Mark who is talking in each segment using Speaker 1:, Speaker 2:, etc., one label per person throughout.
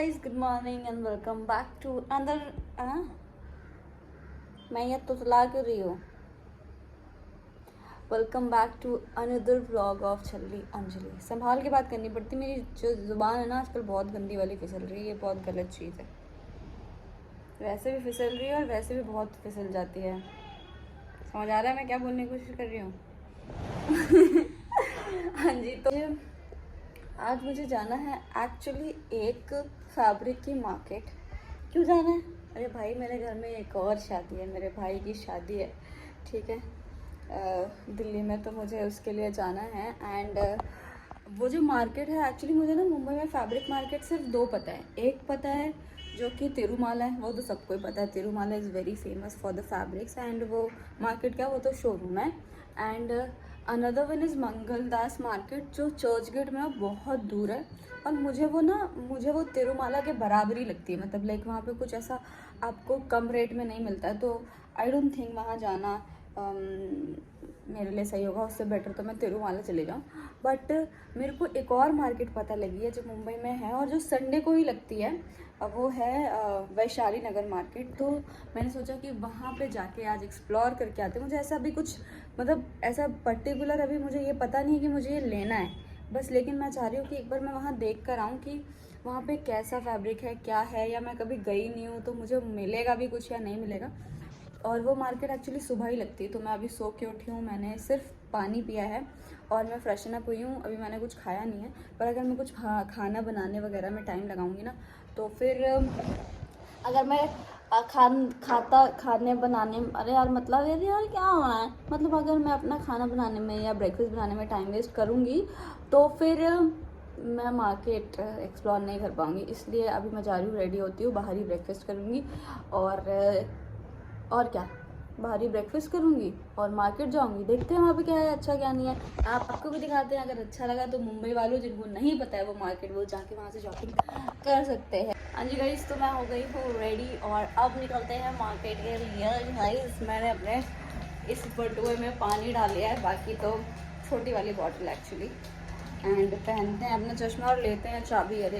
Speaker 1: Guys, good morning and welcome back to another मैं ये तुतला क्यों रही हूँ। Welcome back to another vlog of Chhalli Anjali. संभाल के बात करनी पड़ती, मेरी जो ज़ुबान है ना आजकल बहुत गंदी वाली फिसल रही है। ये बहुत गलत चीज़ है, वैसे भी फिसल रही है और वैसे भी बहुत फिसल जाती है। समझ आ रहा है मैं क्या बोलने की कोशिश कर रही हूँ? हाँ जी, तो आज मुझे जाना है एक्चुअली एक फैब्रिक की मार्केट। क्यों जाना है? अरे भाई, मेरे घर में एक और शादी है, मेरे भाई की शादी है, ठीक है, दिल्ली में, तो मुझे उसके लिए जाना है। एंड वो जो मार्केट है एक्चुअली मुझे ना मुंबई में फैब्रिक मार्केट सिर्फ दो पता है। एक पता है जो कि तिरुमाला है, वो तो सबको ही पता है, Tirumala is very famous for the fabrics. And वो मार्केट क्या, वो तो शोरूम है। And another one is Mangaldas market जो चर्च गेट में है, बहुत दूर है। और मुझे वो तिरुमाला के बराबरी लगती है, मतलब लाइक वहाँ पे कुछ ऐसा आपको कम रेट में नहीं मिलता है, तो आई डोंट थिंक वहाँ जाना मेरे लिए सही होगा। उससे बेटर तो मैं तिरुमाला चले जाऊँ। बट मेरे को एक और मार्केट पता लगी है जो मुंबई में है और जो संडे को ही लगती है, वो है वैशाली नगर मार्केट। तो मैंने सोचा कि वहाँ पे जाके आज एक्सप्लोर करके आते। मुझे ऐसा अभी कुछ मतलब ऐसा पर्टिकुलर अभी मुझे ये पता नहीं है कि मुझे ये लेना है बस, लेकिन मैं चाह रही हूँ कि एक बार मैं वहाँ देख कर आऊँ कि वहाँ पे कैसा फैब्रिक है, क्या है, या मैं कभी गई नहीं हूँ तो मुझे मिलेगा भी कुछ या नहीं मिलेगा। और वो मार्केट एक्चुअली सुबह ही लगती है। तो मैं अभी सो के उठी हूँ, मैंने सिर्फ पानी पिया है और मैं फ्रेशन अप हुई हूँ। अभी मैंने कुछ खाया नहीं है, पर अगर मैं कुछ खाना बनाने वगैरह में टाइम लगाऊंगी ना, तो फिर अगर मैं खाने बनाने, अरे यार मतलब यार क्या हो रहा है, मतलब अगर मैं अपना खाना बनाने में या ब्रेकफास्ट बनाने में टाइम वेस्ट करूँगी तो फिर मैं मार्केट एक्सप्लोर नहीं कर पाऊँगी। इसलिए अभी मैं जा रही हूँ, रेडी होती हूँ, बाहर ही ब्रेकफास्ट करूँगी और क्या, बाहर ही ब्रेकफास्ट करूँगी और मार्केट जाऊँगी। देखते हैं वहाँ पे क्या है, अच्छा क्या नहीं है, आपको भी दिखाते हैं। अगर अच्छा लगा तो मुंबई वालों जिनको नहीं पता है वो मार्केट, वो जाके वहाँ से शॉपिंग कर सकते हैं। हाँ जी गाइस, तो मैं हो गई हूँ रेडी और अब निकलते हैं मार्केट के लिए। गाइस, मैंने अपने इस बटुए में पानी डाल लिया है, बाकी तो छोटी वाली बॉटल एक्चुअली। एंड पहनते हैं अपना चश्मा और लेते हैं चाबी। अरे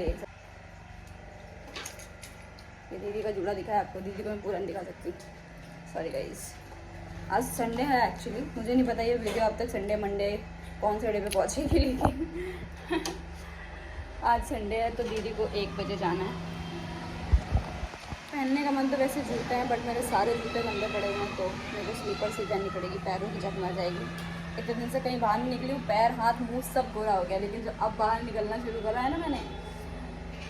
Speaker 1: ये दीदी का जूड़ा दिखा है आपको? दीदी को मैं पूरा नहीं दिखा सकती, सॉरी गाइस। आज संडे है एक्चुअली, मुझे नहीं पता ये वीडियो अब तक संडे मंडे कौन से डे पे पहुँचेगी, लेकिन आज संडे है तो दीदी को 1 बजे जाना है। पहनने का मन तो वैसे जूते हैं, बट मेरे सारे जूते गंदे पड़े हुए हैं, तो मेरे को स्लीपर सी पहननी पड़ेगी, पैरों की जख्म आ जाएगी। इतने दिन से कहीं बाहर नहीं निकली हूँ, पैर हाथ मुँह सब गोरा हो गया, लेकिन जब अब बाहर निकलना शुरू करा है ना मैंने,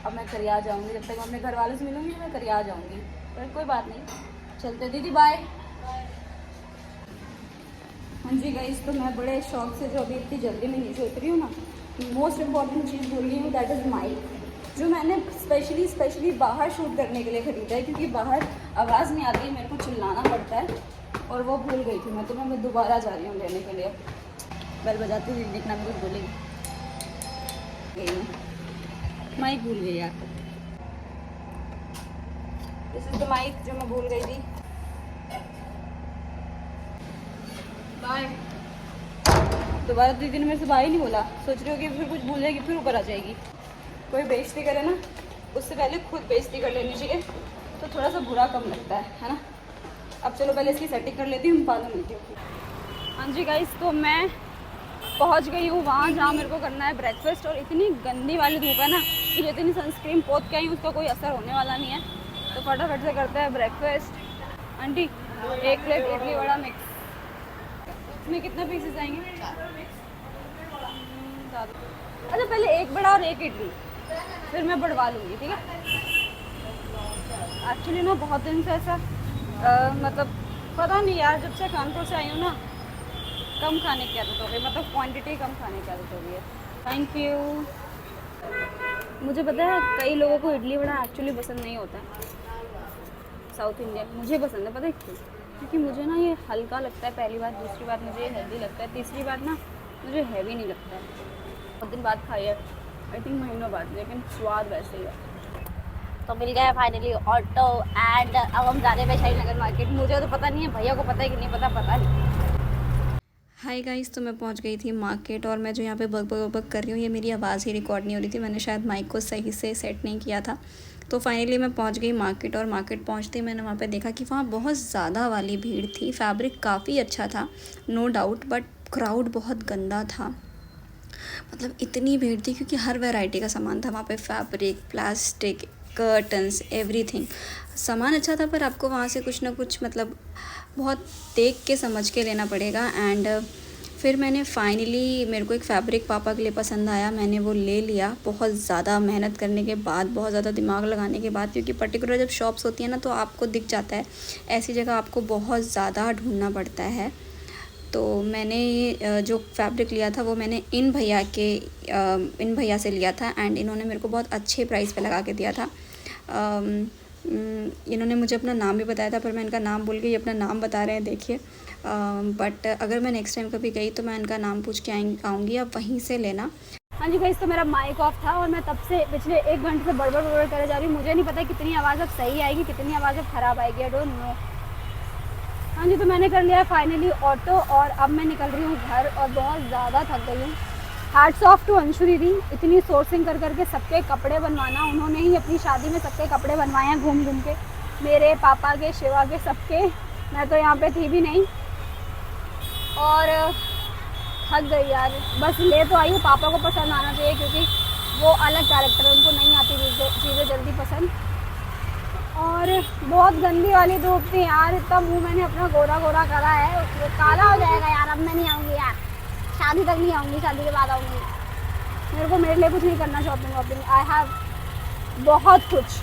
Speaker 1: अब मैं करिया जाऊँगी। जब तक मैं अपने घर वालों से मिलूँगी मैं करिया जाऊँगी, पर कोई बात नहीं, चलते दीदी, बाय। हाँ जी गाइस, तो मैं बड़े शौक से जो अभी इतनी जल्दी में नीचे उतरी हूँ ना, मोस्ट इम्पॉर्टेंट चीज़ भूल गई हूँ, दैट इज़ माइक, जो मैंने स्पेशली बाहर शूट करने के लिए ख़रीदा है, क्योंकि बाहर आवाज़ नहीं आती, मेरे को चिल्लाना पड़ता है, और वो भूल गई थी मैं, तो मैं दोबारा जा रही हूँ लेने के लिए। बेल बजाती हुई देखना, मैं कुछ भूलेगी, माइक भूल गई यार। दिस इज द माइक जो मैं भूल गई थी। बाय। दोबारा दीदी ने मेरे से बाय नहीं बोला, सोच रही हो कि फिर कुछ भूल जाएगी, फिर ऊपर आ जाएगी। कोई बेइज्जती करे ना, उससे पहले खुद बेइज्जती कर लेनी चाहिए, तो थोड़ा सा बुरा कम लगता है ना। अब चलो पहले इसकी सेटिंग कर लेती हूँ, बाद में मिलती हूँ। हाँ जी गाइस, तो मैं पहुँच गई हूँ वहाँ जहाँ मेरे को करना है ब्रेकफास्ट, और इतनी गंदी वाली धूप है ना कि जितनी सनस्क्रीन पोत के आई उसका कोई असर होने वाला नहीं है। तो फटाफट से करते हैं breakfast. Aunty, 1 plate idli vada mix. इसमें कितने पीसेस आएंगे? अच्छा, पहले 1 बड़ा और 1 इडली, फिर मैं बढ़वा लूँगी, ठीक है। एक्चुअली ना बहुत दिन से ऐसा मतलब पता नहीं यार, जब से कानपुर से आई हूँ ना, कम खाने की आदत हो गई, मतलब क्वांटिटी कम खाने की आदत हो गई है। Thank you. मुझे पता है कई लोगों को इडली वड़ा एक्चुअली पसंद नहीं होता है, साउथ इंडियन। मुझे पसंद है, पता है क्यों? क्योंकि मुझे ना ये हल्का लगता है, पहली बात। दूसरी बात, मुझे ये हेल्दी लगता है। तीसरी बात ना, मुझे हैवी नहीं लगता है। बहुत दिन बाद खाई है, आई थिंक महीनों बाद, लेकिन स्वाद वैसे ही है। तो मिल गया फाइनली ऑटो, एंड अब हम जा रहे हैं वैशाली नगर मार्केट। मुझे तो पता नहीं है, भैया को पता है कि नहीं पता नहीं। हाय गाइस, तो मैं पहुंच गई थी मार्केट और मैं जो यहाँ पे बक बक बक कर रही हूँ, ये मेरी आवाज़ ही रिकॉर्ड नहीं हो रही थी। मैंने शायद माइक को सही से सेट नहीं किया था। तो फाइनली मैं पहुंच गई मार्केट और मार्केट पहुंचते ही मैंने वहाँ पे देखा कि वहाँ बहुत ज़्यादा वाली भीड़ थी। फैब्रिक काफ़ी अच्छा था, नो डाउट, बट क्राउड बहुत गंदा था। मतलब इतनी भीड़ थी क्योंकि हर वैरायटी का सामान था वहाँ पे, फैब्रिक, प्लास्टिक, कर्टन्स, एवरीथिंग। सामान अच्छा था पर आपको वहाँ से कुछ ना कुछ मतलब बहुत देख के समझ के लेना पड़ेगा। एंड फिर मैंने फाइनली, मेरे को एक फ़ैब्रिक पापा के लिए पसंद आया, मैंने वो ले लिया। बहुत ज़्यादा मेहनत करने के बाद, बहुत ज़्यादा दिमाग लगाने के बाद, क्योंकि पर्टिकुलर जब शॉप्स होती है ना तो आपको दिख जाता है, ऐसी जगह आपको बहुत ज़्यादा ढूंढना पड़ता है। तो मैंने ये जो फैब्रिक लिया था वो मैंने इन भैया से लिया था एंड इन्होंने मेरे को बहुत अच्छे प्राइस पे लगा के दिया था। इन्होंने मुझे अपना नाम भी बताया था पर मैं इनका नाम भूल गई, अपना नाम बता रहे हैं देखिए। बट अगर मैं नेक्स्ट टाइम कभी गई तो मैं इनका नाम पूछ के आऊँगी, आप वहीं से लेना।
Speaker 2: हाँ जी गाइस, तो मेरा माइक ऑफ था और मैं तब से पिछले 1 घंटे से बड़बड़ बड़बड़ करे जा रही हूँ। मुझे नहीं पता कितनी आवाज़ अब सही आएगी, कितनी आवाज़ अब ख़राब आएगी, आई डोंट नो। हाँ जी, तो मैंने कर लिया फाइनली ऑटो और अब मैं निकल रही हूँ घर और बहुत ज़्यादा थक गई हूँ। हैट्स ऑफ टू अंशु दीदी, इतनी सोर्सिंग कर करके सबके कपड़े बनवाना, उन्होंने ही अपनी शादी में सबके कपड़े बनवाए हैं घूम घूम के, मेरे, पापा के, शिवा के, सबके। मैं तो यहाँ पे थी भी नहीं और थक गई यार। बस ले तो आई हूँ, पापा को पसंद आना चाहिए क्योंकि वो अलग कैरेक्टर है, उनको नहीं आती चीज़ें जल्दी पसंद। और बहुत गंदी वाली धूप थी यार, इतना मुंह मैंने अपना गोरा गोरा करा है, वो काला हो जाएगा यार। अब मैं नहीं आऊँगी यार, शादी तक नहीं आऊँगी, शादी के बाद आऊँगी। मेरे को मेरे लिए कुछ नहीं करना, शॉपिंग वॉपिंग, आई हैव बहुत कुछ।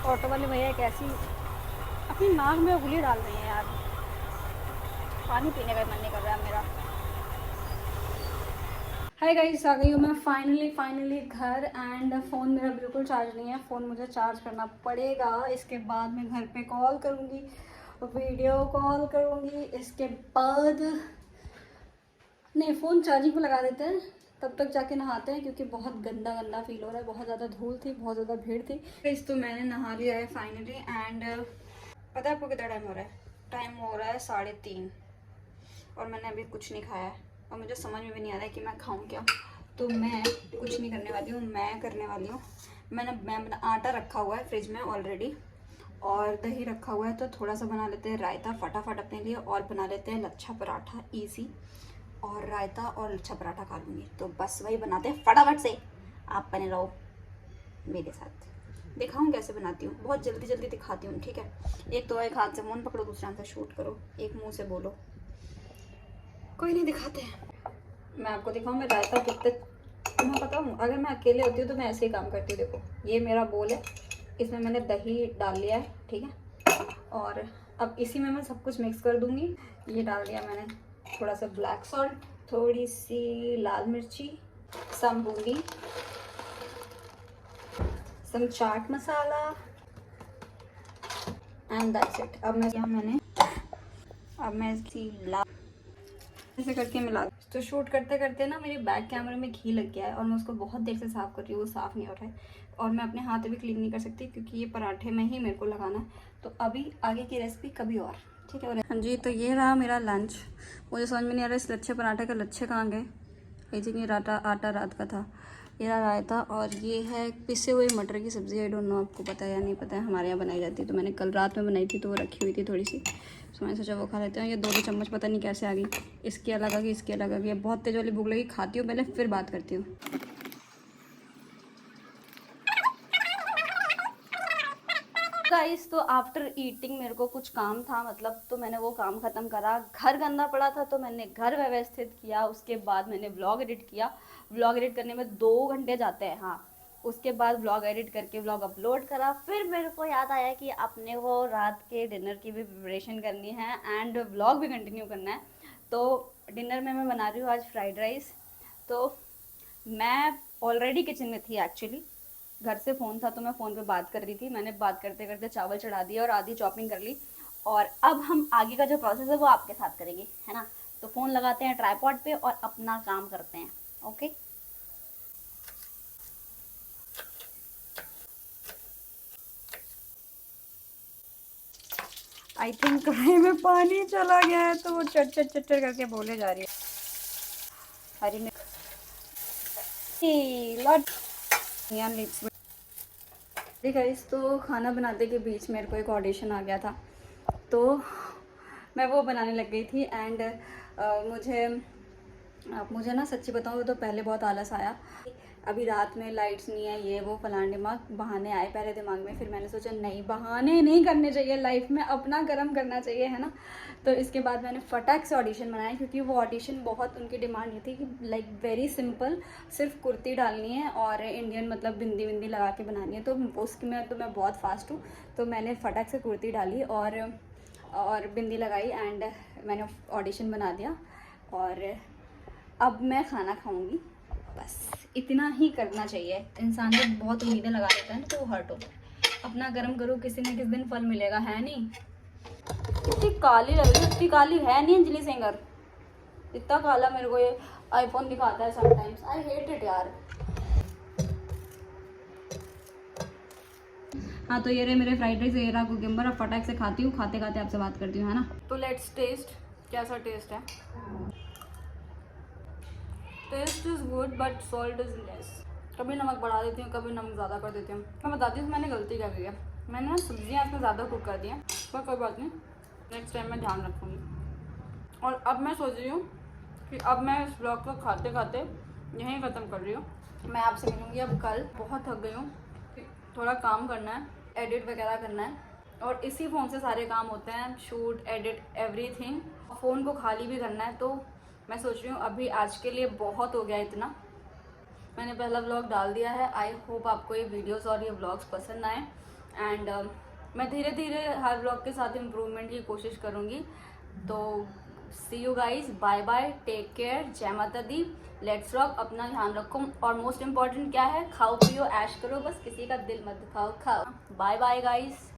Speaker 2: ऑटो वाले भैया कैसी अपनी नाक में उंगली डाल रही है यार। पानी पीने का मन नहीं कर रहा है मेरा। हाय गाइस, आ गई हूँ मैं फाइनली घर एंड फ़ोन मेरा बिल्कुल चार्ज नहीं है। फ़ोन मुझे चार्ज करना पड़ेगा, इसके बाद मैं घर पे कॉल करूँगी, वीडियो कॉल करूँगी। इसके बाद नहीं, फ़ोन चार्जिंग पे लगा देते हैं, तब तक जाके नहाते हैं क्योंकि बहुत गंदा गंदा फील हो रहा है। बहुत ज़्यादा धूल थी, बहुत ज़्यादा भीड़ थी। इस तो मैंने नहा लिया है फाइनली एंड पता है आपको कितना टाइम हो रहा है? टाइम हो रहा है 3:30 और मैंने अभी कुछ नहीं खाया है और मुझे समझ में भी नहीं आ रहा है कि मैं खाऊं क्या। तो मैं कुछ नहीं करने वाली हूँ, मैं करने वाली हूँ, मैं आटा रखा हुआ है फ्रिज में ऑलरेडी और दही रखा हुआ है, तो थोड़ा सा बना लेते हैं रायता फटाफट अपने लिए और बना लेते हैं लच्छा पराठा इजी। और रायता और लच्छा पराठा खा लूँगी, तो बस वही बनाते हैं फटाफट से। आप बने रहो मेरे साथ, दिखाऊँ कैसे बनाती हूँ, बहुत जल्दी जल्दी दिखाती हूँ, ठीक है। एक तो एक हाथ से फ़ोन पकड़ो, दूसरे हाथ से शूट करो, एक मुंह से बोलो, कोई नहीं, दिखाते हैं। मैं आपको दिखाऊँ मैं रायता कितने, मैं बताऊँ, अगर मैं अकेले होती हूँ तो मैं ऐसे ही काम करती हूँ। देखो ये मेरा बोल है, इसमें मैंने दही डाल लिया है, ठीक है। और अब इसी में मैं सब कुछ मिक्स कर दूँगी। ये डाल दिया मैंने थोड़ा सा ब्लैक सॉल्ट, थोड़ी सी लाल मिर्ची, सम बूंदी, सम chaat masala and that's it. अब मैं इसकी ऐसे करके मिला। तो शूट करते करते ना मेरे बैक कैमरे में घी लग गया है और मैं उसको बहुत देर से साफ़ कर रही हूँ, वो साफ़ नहीं हो रहा है और मैं अपने हाथ भी क्लीन नहीं कर सकती क्योंकि ये पराठे में ही मेरे को लगाना है। तो अभी आगे की रेसिपी कभी और, ठीक है। हाँ जी, तो ये रहा मेरा लंच। मुझे समझ में नहीं आ रहा इस लच्छे पराठे का लच्छे कहाँ गए। आई थिंक ये आटा रात का था। ये रहा रायता और ये है पिसे हुए मटर की सब्ज़ी। आई डोंट नो आपको पता है या नहीं पता है, हमारे यहाँ बनाई जाती है। तो मैंने कल रात में बनाई थी तो वो रखी हुई थी थोड़ी सी, तो मैंने सोचा वो खा लेते हैं। ये 2-2 चम्मच पता नहीं कैसे आ गई, इसकी अलग आ गई, इसकी अलग आ गई। बहुत तेज़ वाली भूख लगी, खाती हूँ पहले फिर बात करती हूँ। गाइस, तो आफ्टर ईटिंग मेरे को कुछ काम था, मतलब तो मैंने वो काम ख़त्म करा। घर गंदा पड़ा था तो मैंने घर व्यवस्थित किया, उसके बाद मैंने व्लॉग एडिट किया। व्लॉग एडिट करने में 2 घंटे जाते हैं, हाँ। उसके बाद व्लॉग एडिट करके व्लॉग अपलोड करा। फिर मेरे को याद आया कि अपने को रात के डिनर की भी प्रिपरेशन करनी है एंड व्लॉग भी कंटिन्यू करना है। तो डिनर में मैं बना रही हूँ आज फ्राइड राइस। तो मैं ऑलरेडी किचन में थी एक्चुअली, घर से फ़ोन था तो मैं फ़ोन पे बात कर रही थी। मैंने बात करते करते चावल चढ़ा दिया और आधी चॉपिंग कर ली और अब हम आगे का जो प्रोसेस है वो आपके साथ करेंगे, है ना। तो फ़ोन लगाते हैं ट्राइपॉड पे और अपना काम करते हैं, ओके। आई थिंक कढ़ाई में पानी चला गया है तो वो चट करके बोले जा रही है। हरी मिर्च गाइस, तो खाना बनाते के बीच मेरे को एक ऑडिशन आ गया था, तो मैं वो बनाने लग गई थी। एंड मुझे ना सच्ची बताऊँ तो पहले बहुत आलस आया। अभी रात में लाइट्स नहीं है, ये वो फलाने बहाने आए पहले दिमाग में। फिर मैंने सोचा नहीं, बहाने नहीं करने चाहिए, लाइफ में अपना कर्म करना चाहिए, है ना। तो इसके बाद मैंने फटाक से ऑडिशन बनाया, क्योंकि वो ऑडिशन बहुत उनकी डिमांड ये थी कि लाइक वेरी सिंपल, सिर्फ कुर्ती डालनी है और इंडियन मतलब बिंदी विंदी लगा के बनानी है। तो उसकी में तो मैं बहुत फास्ट हूँ, तो मैंने फटाक से कुर्ती डाली और बिंदी लगाई एंड मैंने ऑडिशन बना दिया। और अब मैं खाना खाऊंगी, बस इतना ही करना चाहिए। इंसान जब बहुत उम्मीदें लगा लेता है ना तो वो हर्ट होता है। अपना कर्म करो, किसी न किसी दिन फल मिलेगा, है नहीं। इतनी काली लग रही है, इतनी काली है नहीं अंजलि सिंगर, इतना काला मेरे को ये आईफोन दिखाता है समटाइम्स। आई हेट इट यार। हाँ, तो ये रहे मेरे फ्राइड राइस, ये रहा कुकुम्बर। अब फटाक से खाती हूँ, खाते खाते आपसे बात करती हूँ, है ना। तो लेट्स टेस्ट, कैसा टेस्ट है। Taste is good but salt is less. कभी नमक बढ़ा देती हूँ, कभी नमक ज़्यादा कर देती हूँ। मैं बताती हूँ मैंने गलती क्या की है। मैंने ना सब्जियाँ इसमें ज़्यादा कुक कर दी हैं, पर कोई बात नहीं, नेक्स्ट टाइम मैं ध्यान रखूँगी। और अब मैं सोच रही हूँ कि अब मैं इस ब्लॉग को खाते खाते यहीं ख़त्म कर रही हूँ। मैं आपसे मिलूँगी अब कल। बहुत थक गई हूँ, थोड़ा काम करना है, एडिट वगैरह करना है, और इसी फ़ोन से सारे काम होते हैं, शूट, एडिट, एवरीथिंग। फ़ोन को खाली भी करना है। तो मैं सोच रही हूँ अभी आज के लिए बहुत हो गया इतना। मैंने पहला व्लॉग डाल दिया है। आई होप आपको ये वीडियोस और ये व्लॉग्स पसंद आए। एंड मैं धीरे धीरे हर व्लॉग के साथ इम्प्रूवमेंट की कोशिश करूँगी। तो see you guys, bye bye, take care, जय माता दी, लेट्स रॉक। अपना ध्यान रखो, और मोस्ट इम्पॉर्टेंट क्या है, खाओ पियो ऐश करो, बस किसी का दिल मत दुखाओ। खाओ। Bye bye guys.